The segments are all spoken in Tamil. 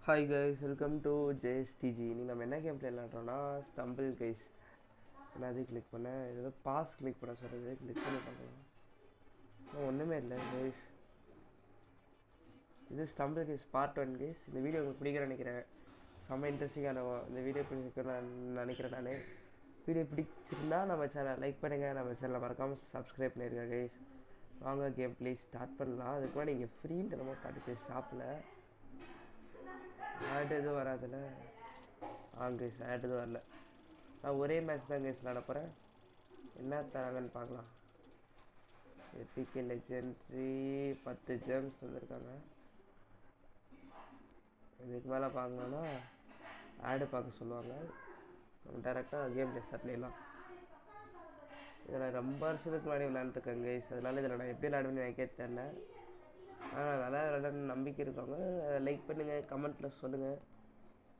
Hi guys, welcome to JSTG. நீ நம்ம என்ன கேம் பிளே விளாட்றோன்னா ஸ்டம்பிள் கைஸ். நான் அது கிளிக் பண்ணேன், ஏதோ பாஸ் கிளிக் பண்ண சொல்கிறது, கிளிக் பண்ணி பார்க்கலாம். ஒன்றுமே இல்லை கைஸ். இது ஸ்டம்பிள் கைஸ் பார்ட் 1 கைஸ். இந்த வீடியோ உங்களுக்கு பிடிக்கிறேன்னு நினைக்கிறேன். செம்ம இன்ட்ரெஸ்டிங்கான இந்த வீடியோ பிடிச்சிருக்கேன் நினைக்கிறேன். நான் வீடியோ பிடிச்சிருந்தா நம்ம சேனல் லைக் பண்ணுங்கள், நம்ம சேனலை மறக்காமல் சப்ஸ்கிரைப் பண்ணியிருக்கேன் கைஸ். வாங்க கேம் பிளே ஸ்டார்ட் பண்ணலாம். அதுக்கு முன்னாடி நீங்கள் ஃப்ரீன்ட்டு நம்ம காட்டுச்சு ஷாப்பில் ஆட் எதுவும் வராதில்ல. கைஸ் ஆட் எதுவும் வரல. நான் ஒரே மேட்ச் தான் கைஸ் விளாட போகிறேன். என்ன தராங்கன்னு பார்க்கலாம். எபிக் லெஜெண்ட்ரி 10 ஜெம்ஸ் வந்திருக்காங்க. இதுக்கு மேலே பார்க்கணுன்னா ஆடு பார்க்க சொல்லுவாங்க. நம்ம டேரெக்டாக கேம் பிளே ஸ்டார்ட் பண்ணிடலாம். இதில் ரொம்ப வருஷத்துக்கு முன்னாடி விளாண்டுருக்கேன் கைஸ். அதனால இதில் நான் எப்படி விளாடுவேன்னு எனக்கே தெரில. ஆனால் நல்லா விளாடணும்னு நம்பிக்கை இருக்கவங்க லைக் பண்ணுங்கள், கமெண்ட்டில் சொல்லுங்கள்.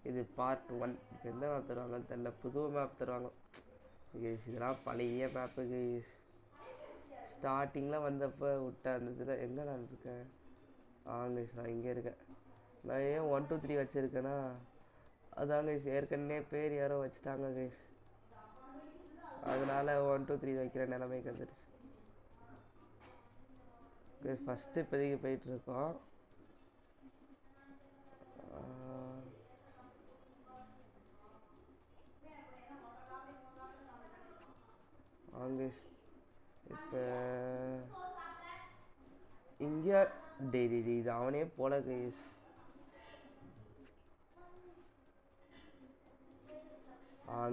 இது பார்ட் 1. இப்போ எந்த மேப் தருவாங்கன்னு தெரில, புது மேப் தருவாங்க கைஸ். இதெல்லாம் பழைய மேப்பு கைஸ். ஸ்டார்டிங்கில் வந்தப்போ விட்ட அந்த இதில் எங்கே நான் இருக்கேன்? கைஸ் நான் இங்கே இருக்கேன். நான் ஏன் 1 2 3 வச்சுருக்கேன்னா அதான் கைஸ், ஏற்கனவே பேர் யாரோ வச்சுட்டாங்க கைஸ். அதனால் 1 2 3 வைக்கிற நிலைமைக்கு வந்துடுச்சு. ஃபஸ்ட்டு இப்போதைக்கு போயிட்டுருக்கோம். கைஸ் இப்போ இங்கே டெய்லி இது அவனே போல கைஸ்.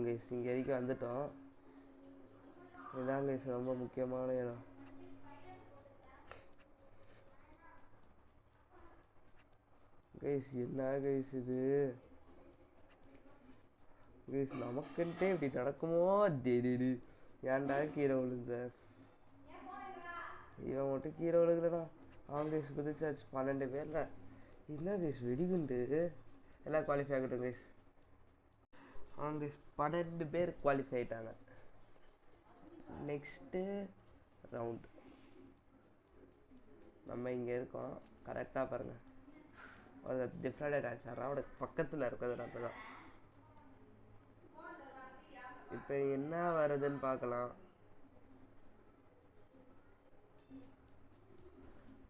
கைஸ் இங்கே வரைக்கும் வந்துட்டோம். இதான் கைஸ் ரொம்ப முக்கியமான இடம். கைஸ் என்ன கைஸ் இது கைஸ், நமக்குன்ட்டே இப்படி நடக்குமோ? டெய்லி ஏன்டா கீரை விழுந்த? இவன் மட்டும் கீரை விழுகுறா. கைஸ் குதிச்சாச்சு 12 பேரில். என்ன கைஸ் வெடிகுண்டு எல்லாம் குவாலிஃபை ஆகட்டும் கைஸ். கைஸ் 12 பேர் குவாலிஃபை ஆகிட்டாங்க. நெக்ஸ்ட்டு ரவுண்டு நம்ம இங்கே இருக்கோம். கரெக்டாக பாருங்கள், ஒரு டிஃப்ரெண்ட் ஆச்சு. ரவுண்டு பக்கத்தில் இருக்கிறது நம்ம தான். இப்போ என்ன வருதுன்னு பார்க்கலாம்.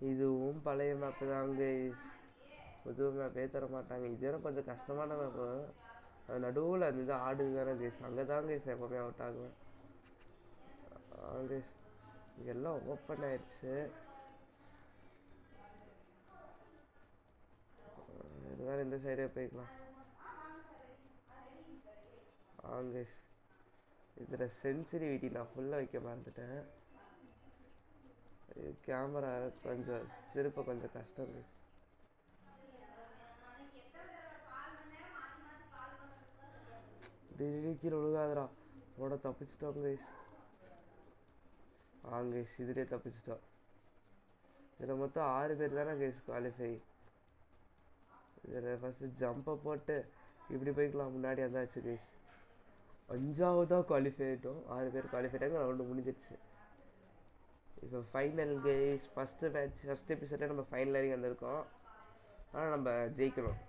இதுவும் பழைய மேப்பு தான் கைஸ். புது மேப்பே தர மாட்டாங்க. இதுவரை கொஞ்சம் கஷ்டமான மேப்பு. அது நடுவில் இருந்து ஆடுது தானே கைஸ், அங்கே தான் கைஸ் எப்போவுமே அவுட் ஆகுவேன். கைஸ் இதெல்லாம் ஓப்பன் ஆயிடுச்சு. இருந்தாலும் இந்த சைடே போய்க்கலாம். கைஸ் இதில் சென்சிட்டிவிட்டி நான் ஃபுல்லாக வைக்க மறந்துட்டேன். கேமரா கொஞ்சம் திருப்ப கொஞ்சம் கஷ்டம் கைஸ். திடீர்னு கீழே ஒழுகாதரா உட தப்பிச்சிட்டோம் கைஸ். கைஸ் இதுலேயே தப்பிச்சிட்டோம். இதில் மொத்தம் 6 பேர் தானே கைஸ் குவாலிஃபை. இதில் ஃபஸ்ட்டு ஜம்பை போட்டு இப்படி போய்க்கலாம். முன்னாடி வந்தாச்சு கைஸ். 5ஆவதாக குவாலிஃபை ஆகிட்டோம். 6 பேர் குவாலிஃபை ஆகிட்டாங்க. ரவுண்டு முடிஞ்சிடுச்சு. இப்போ final guys. First match first எபிசோடில் நம்ம ஃபைனல் வரைக்கும் வந்திருக்கோம். ஆனால் நம்ம ஜெயிக்கணும்.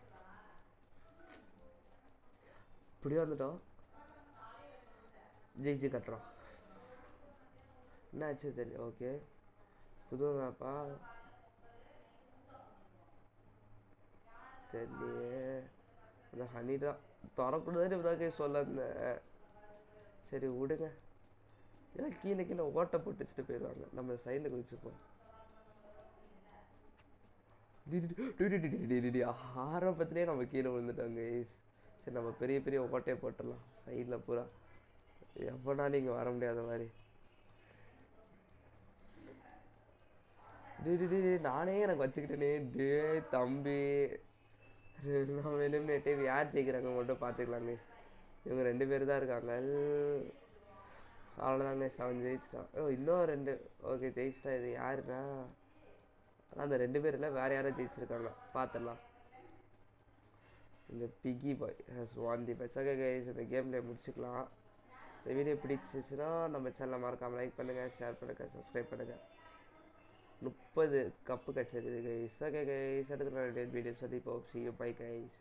இப்படியே வந்துட்டோம், ஜெயிச்சு கட்டுறோம். என்ன ஆச்சு தெரியல. ஓகே புது மேப்பா தெரியலையே. அந்த ஹனிடா திறக்கூடாதுன்னு இப்போதான் சொல்லிருந்தேன். சரி விடுங்க. ஏன்னா கீழே கீழே ஓட்டை போட்டு வச்சுட்டு போயிடுவாங்க. நம்ம சைடில் குதிச்சுப்போம். ஆரம்பத்துலேயே நம்ம கீழே விழுந்துட்டோங்க கைஸ். சரி நம்ம பெரிய பெரிய ஓட்டையை போட்டுடலாம் சைடில் பூரா. எப்போனாலும் இங்கே வர முடியாத மாதிரி. நானே எனக்கு வச்சுக்கிட்டேனே. டே தம்பி, நம்ம எலிமினேட்டே யார் ஜெயிக்கிறாங்க மட்டும் பார்த்துக்கலாங்க. இவங்க 2 பேர் தான் இருக்காங்க. அவ்வளோதாங்க, 7 ஜெயிச்சிட்டான். இன்னும் 2 ஓகே ஜெயிச்சிட்டா. இது யாருன்னா ஆனால் அந்த 2 பேர் இல்லை, வேறு யாரும் ஜெயிச்சிருக்காங்க. பார்த்துடலாம். இந்த piggy boy has won the match. Okay guys, இந்த கேமில் முடிச்சுக்கலாம். இந்த வீடியோ பிடிச்சிச்சுன்னா நம்ம சேனலை மறக்காமல் லைக் பண்ணுங்கள், ஷேர் பண்ணுங்கள், சப்ஸ்கிரைப் பண்ணுங்கள். 30 கப்பு கிடச்சிருக்குது கைஸ். ஓகே கைஸ், அடுத்த வீடியோ சந்திப்போம். See you, bye guys.